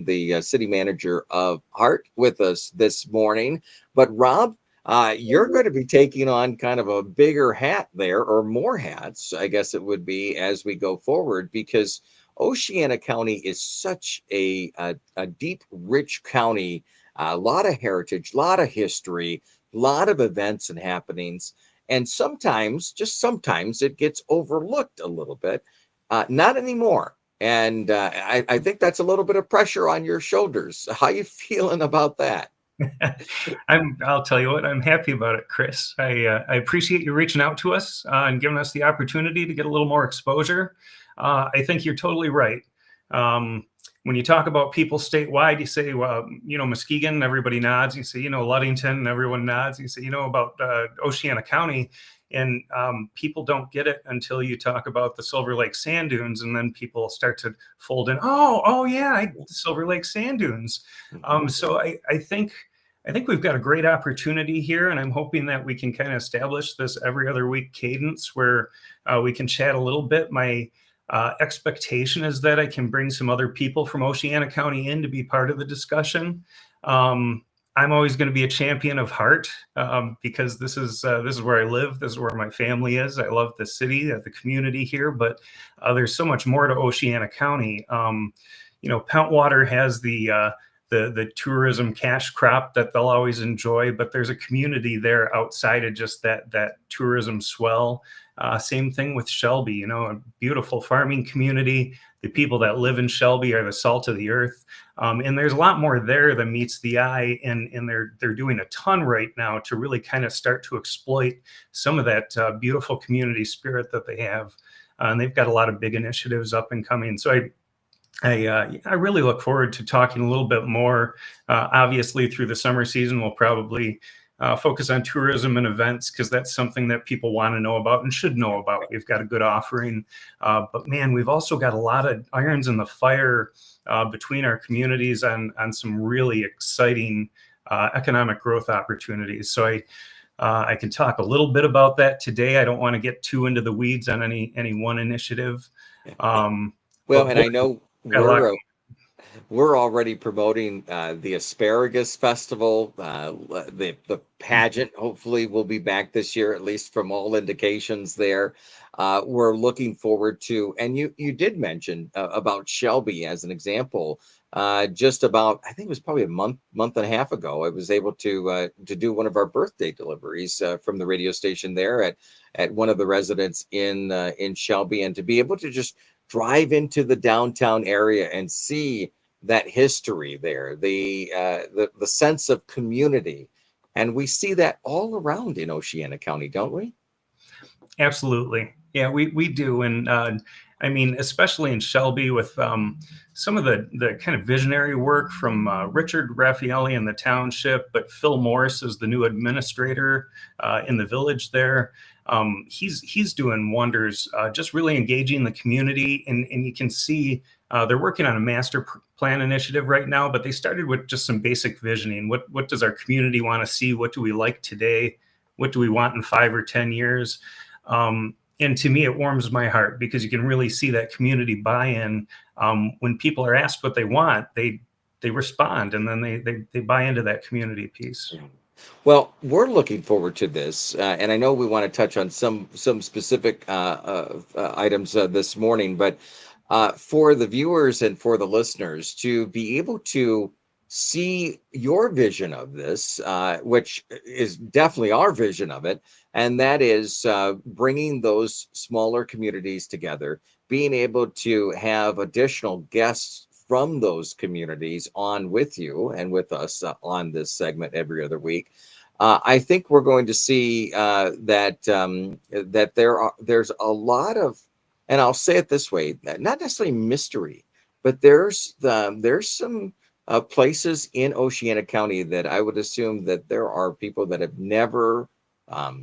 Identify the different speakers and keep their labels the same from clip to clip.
Speaker 1: the city manager of Hart, with us this morning. But Rob, you're going to be taking on kind of a bigger hat there, or more hats, I guess it would be, as we go forward, because Oceana County is such a deep, rich county, a lot of heritage, a lot of history, a lot of events and happenings. And sometimes, just sometimes, it gets overlooked a little bit. Not anymore. And I think that's a little bit of pressure on your shoulders. How you feeling about that?
Speaker 2: I'll tell you what, I'm happy about it, Chris. I appreciate you reaching out to us and giving us the opportunity to get a little more exposure. I think you're totally right. Um, when you talk about people statewide, you say, well, Muskegon, everybody nods. You say, Ludington, everyone nods. You say, about Oceana County. And people don't get it until you talk about the Silver Lake sand dunes, and then people start to fold in. Oh yeah, the Silver Lake sand dunes.
Speaker 1: Mhm.
Speaker 2: So I think we've got a great opportunity here, and I'm hoping that we can kind of establish this every other week cadence where we can chat a little bit. My expectation is that I can bring some other people from Oceana County in to be part of the discussion. Um, I'm always going to be a champion of Hart because this is where I live. This is where my family is. I love the city, the community here, but there's so much more to Oceana County. Pentwater has the tourism cash crop that they'll always enjoy, but there's a community there outside of just that tourism swell. Same thing with Shelby, a beautiful farming community. The people that live in Shelby are the salt of the earth. And there's a lot more there than meets the eye. And they're doing a ton right now to really kind of start to exploit some of that beautiful community spirit that they have. And they've got a lot of big initiatives up and coming. So I really look forward to talking a little bit more. Obviously, through the summer season, we'll probably focus on tourism and events because that's something that people want to know about and should know about. We've got a good offering, but man, we've also got a lot of irons in the fire between our communities on some really exciting economic growth opportunities. So I can talk a little bit about that today. I don't want to get too into the weeds on any one initiative.
Speaker 1: Well,
Speaker 2: But
Speaker 1: and
Speaker 2: boy,
Speaker 1: I know
Speaker 2: got a lot.
Speaker 1: we're already promoting the Asparagus Festival. The pageant hopefully will be back this year, at least from all indications there. We're looking forward to, and you did mention about Shelby as an example. Just about, I think it was probably a month and a half ago, I was able to do one of our birthday deliveries from the radio station there at one of the residents in Shelby, and to be able to just drive into the downtown area and see that history there, the sense of community, and we see that all around in Oceana County, don't we?
Speaker 2: Absolutely. Yeah, we do. And I mean, especially in Shelby with some of the kind of visionary work from Richard Raffaelli in the township, but Phil Morris is the new administrator in the village there. He's doing wonders, just really engaging the community. And you can see they're working on a master plan initiative right now, but they started with just some basic visioning. What does our community want to see? What do we like today? What do we want in 5 or 10 years? And to me, it warms my heart because you can really see that community buy-in. When people are asked what they want, they respond, and then they buy into that community piece.
Speaker 1: Well, we're looking forward to this, and I know we want to touch on some specific items this morning, but for the viewers and for the listeners to be able to see your vision of this, which is definitely our vision of it, and that is bringing those smaller communities together, being able to have additional guests from those communities on with you and with us on this segment every other week. I think we're going to see that there's a lot of, and I'll say it this way, not necessarily mystery, but there's some places in Oceana County that I would assume that there are people that have never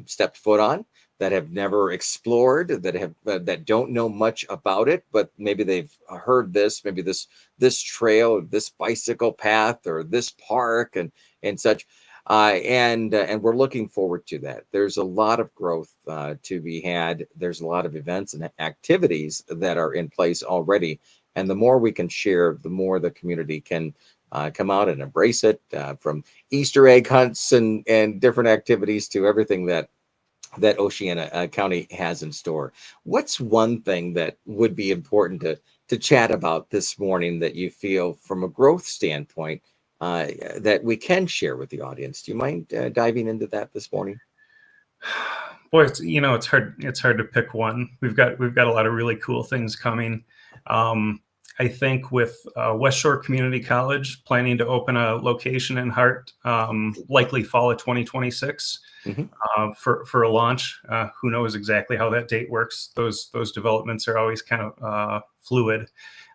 Speaker 1: stepped foot on, that have never explored, that don't know much about it, but maybe they've heard this, maybe this trail, this bicycle path, or this park, and such. And we're looking forward to that. There's a lot of growth to be had. There's a lot of events and activities that are in place already, And the more we can share, the more the community can come out and embrace it, from Easter egg hunts and different activities to everything that Oceana County has in store. What's one thing that would be important to chat about this morning that you feel from a growth standpoint uh, that we can share with the audience? Do you mind diving into that this morning?
Speaker 2: Boy, it's hard to pick one. We've got a lot of really cool things coming. Um, I think with West Shore Community College planning to open a location in Hart, likely fall of 2026
Speaker 1: Hmm.
Speaker 2: for a launch. Who knows exactly how that date works? Those developments are always kind of fluid.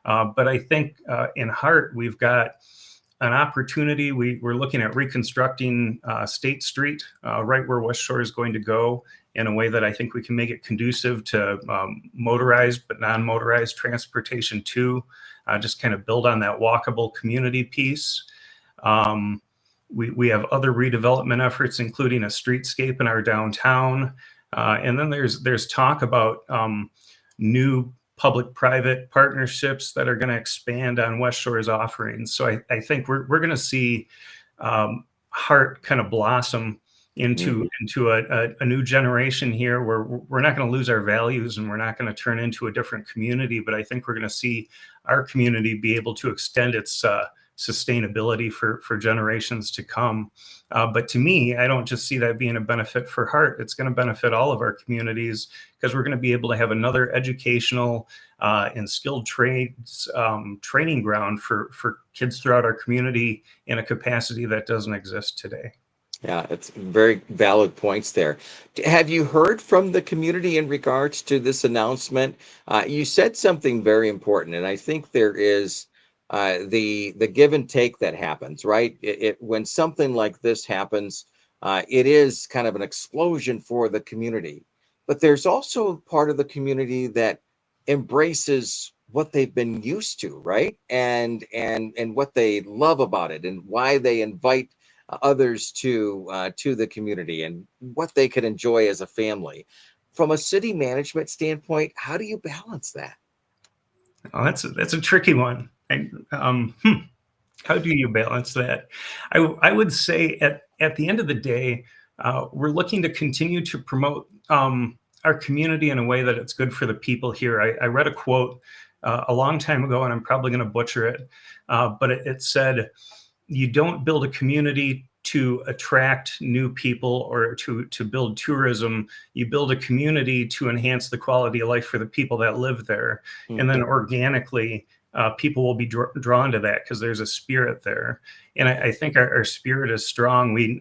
Speaker 2: But I think in Hart we've got an opportunity. We're looking at reconstructing State Street, right where West Shore is going to go, in a way that I think we can make it conducive to motorized but non-motorized transportation too. Just kind of build on that walkable community piece. Um, we have other redevelopment efforts, including a streetscape in our downtown. And then there's talk about new public-private partnerships that are going to expand on West Shore's offerings. So I think we're going to see Hart kind of blossom into
Speaker 1: Hmm.
Speaker 2: a new generation here, where we're not going to lose our values and we're not going to turn into a different community. But I think we're going to see our community be able to extend its sustainability for generations to come. But to me, I don't just see that being a benefit for Hart. It's going to benefit all of our communities, because we're going to be able to have another educational and skilled trades training ground for kids throughout our community in a capacity that doesn't exist today.
Speaker 1: Yeah, it's very valid points there. Have you heard from the community in regards to this announcement? You said something very important, and I think there is the give and take that happens, right? When something like this happens, it is kind of an explosion for the community, but there's also part of the community that embraces what they've been used to, right? And what they love about it, and why they invite others to the community, and what they could enjoy as a family. From a city management standpoint, how do you balance that?
Speaker 2: Oh, that's a tricky one. How do you balance that? I would say at the end of the day, we're looking to continue to promote our community in a way that it's good for the people here. I read a quote a long time ago, and I'm probably going to butcher it, but it said, "You don't build a community to attract new people or to build tourism. You build a community to enhance the quality of life for the people that live there, and then
Speaker 1: Mhm.
Speaker 2: organically." People will be drawn to that because there's a spirit there, and I think our spirit is strong. We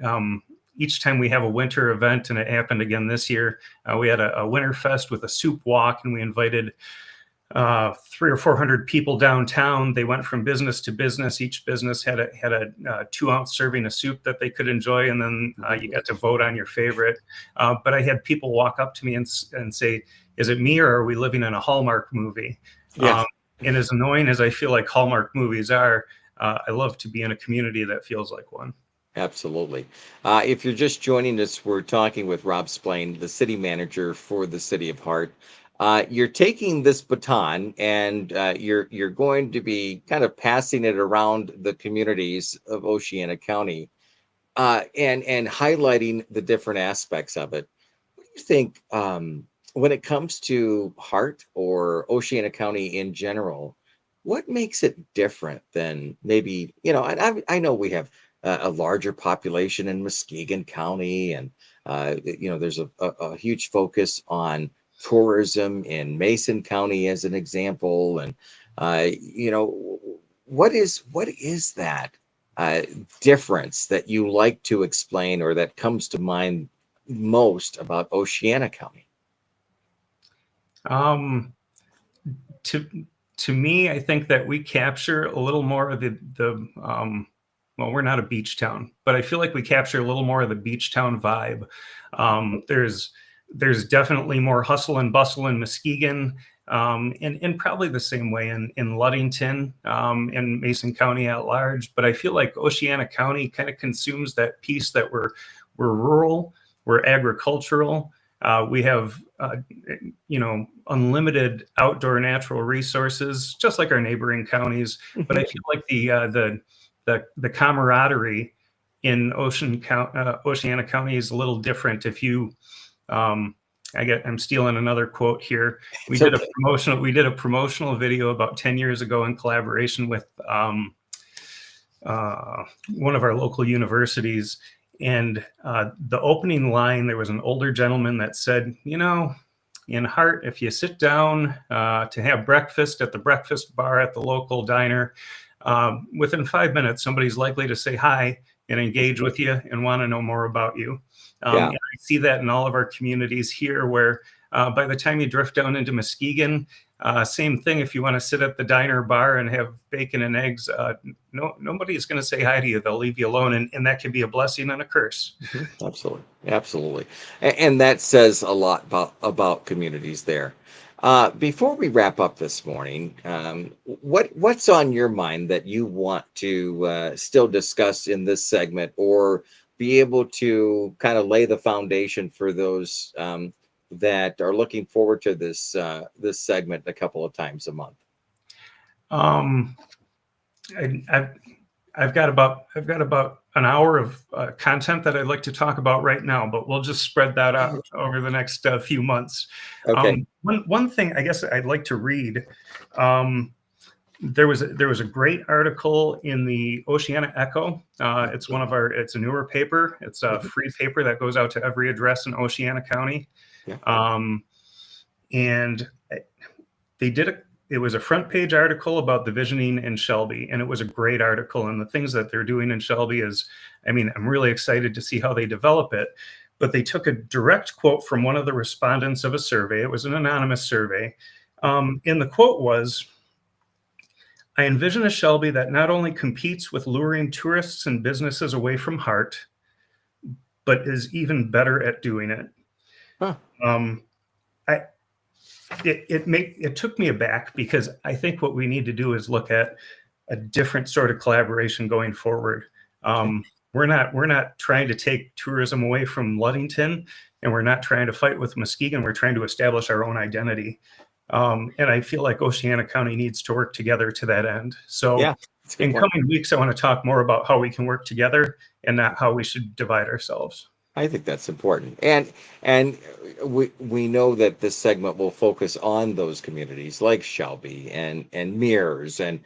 Speaker 2: Each time we have a winter event, and it happened again this year, we had a winter fest with a soup walk, and we invited 300 or 400 people downtown. They went from business to business. Each business had a 2-ounce serving of soup that they could enjoy, and then you got to vote on your favorite. But I had people walk up to me and say, "Is it me, or are we living in a Hallmark movie?"
Speaker 1: Yeah,
Speaker 2: Um, and as annoying as I feel like Hallmark movies are, I love to be in a community that feels like one.
Speaker 1: absolutely. If you're just joining us, we're talking with Rob Splane, the city manager for the city of Hart. You're taking this baton, and you're going to be kind of passing it around the communities of Oceana County, and highlighting the different aspects of it. What do you think, when it comes to Hart or Oceana County in general? What makes it different than maybe, and I know we have a larger population in Muskegon County, and there's a huge focus on tourism in Mason County as an example, and what is that uh, difference that you like to explain, or that comes to mind most about Oceana County?
Speaker 2: Um, to to me, I think that we capture a little more of the well, we're not a beach town, but I feel like we capture a little more of the beach town vibe. There's definitely more hustle and bustle in Muskegon, and probably the same way in Ludington, and Mason County at large. But I feel like Oceana County kind of consumes that piece that we're rural, we're agricultural, We have, unlimited outdoor natural resources, just like our neighboring counties. But I
Speaker 1: Mhm.
Speaker 2: feel like the camaraderie in Oceana County is a little different. If you, um, I'm stealing another quote here.
Speaker 1: It's okay.
Speaker 2: We did a promotional video about 10 years ago in collaboration with one of our local universities. And the opening line, there was an older gentleman that said, in Hart, if you sit down to have breakfast at the breakfast bar at the local diner, within 5 minutes, somebody's likely to say hi and engage with you and want to know more about you.
Speaker 1: Yeah.
Speaker 2: And I see that in all of our communities here, where by the time you drift down into Muskegon, same thing. If you want to sit at the diner bar and have bacon and eggs, nobody's going to say hi to you. They'll leave you alone, and that can be a blessing and a curse.
Speaker 1: Mhm. Absolutely, absolutely, and that says a lot about communities there. Before we wrap up this morning, what's on your mind that you want to still discuss in this segment, or be able to kind of lay the foundation for those that are looking forward to this segment a couple of times a month?
Speaker 2: Um, I, I've I've got about an hour of content that I'd like to talk about right now, but we'll just spread that out over the next few months.
Speaker 1: Okay.
Speaker 2: One thing I guess I'd like to read. Um, there was a great article in the Oceana Echo. It's a newer paper. It's a
Speaker 1: Mhm.
Speaker 2: free paper that goes out to every address in Oceana County.
Speaker 1: Yeah.
Speaker 2: Um, and they did a it was a front page article about the visioning in Shelby, and it was a great article. And the things that they're doing in Shelby is, I'm really excited to see how they develop it. But they took a direct quote from one of the respondents of a survey. It was an anonymous survey. And the quote was, "I envision a Shelby that not only competes with luring tourists and businesses away from Hart, but is even better at doing it."
Speaker 1: Huh.
Speaker 2: Um, I, it took me aback, because I think what we need to do is look at a different sort of collaboration going forward.
Speaker 1: Okay.
Speaker 2: We're not trying to take tourism away from Ludington, and we're not trying to fight with Muskegon. We're trying to establish our own identity, and I feel like Oceana County needs to work together to that end. So,
Speaker 1: Yeah, that's a good
Speaker 2: in
Speaker 1: point.
Speaker 2: coming weeks, I want to talk more about how we can work together and not how we should divide ourselves.
Speaker 1: I think that's important. And we know that this segment will focus on those communities like Shelby and Mears and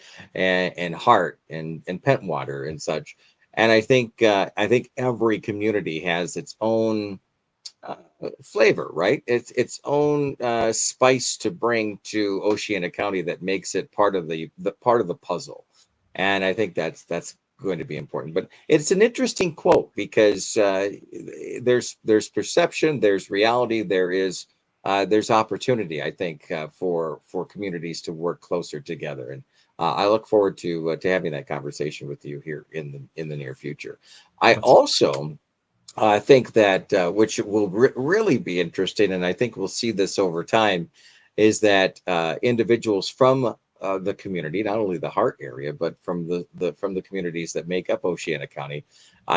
Speaker 1: Hart and Pentwater and such. And I think every community has its own uh, flavor, right? Its own spice to bring to Oceana County that makes it part of the part of the puzzle. And I think that's going to be important. But it's an interesting quote because there's perception, there's reality, there's opportunity. I think for communities to work closer together. And I look forward to having that conversation with you here in the near future. I
Speaker 2: Let's
Speaker 1: also I think that which will really be interesting, and I think we'll see this over time, is that individuals from the community, not only the Hart area, but from the communities that make up Oceana County,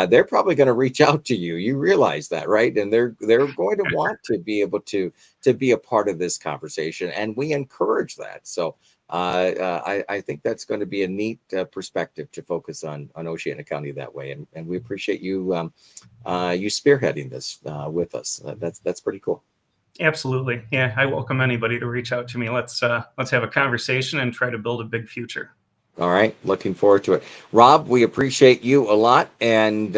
Speaker 1: they're probably going to reach out to you. You realize that, right? And they're going to want to be able to be a part of this conversation, and we encourage that. So I think that's going to be a neat perspective to focus on Oceana County that way, and we appreciate you spearheading this with us. That's pretty cool.
Speaker 2: Absolutely. Yeah, I welcome anybody to reach out to me. Let's have a conversation and try to build a big future.
Speaker 1: All right, looking forward to it. Rob, we appreciate you a lot, and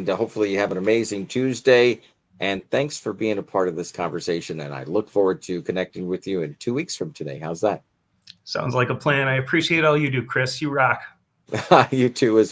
Speaker 1: hopefully you have an amazing Tuesday. And thanks for being a part of this conversation. And I look forward to connecting with you in 2 weeks from today. How's that?
Speaker 2: Sounds like a plan. I appreciate all you do, Chris. You rock.
Speaker 1: You too as well.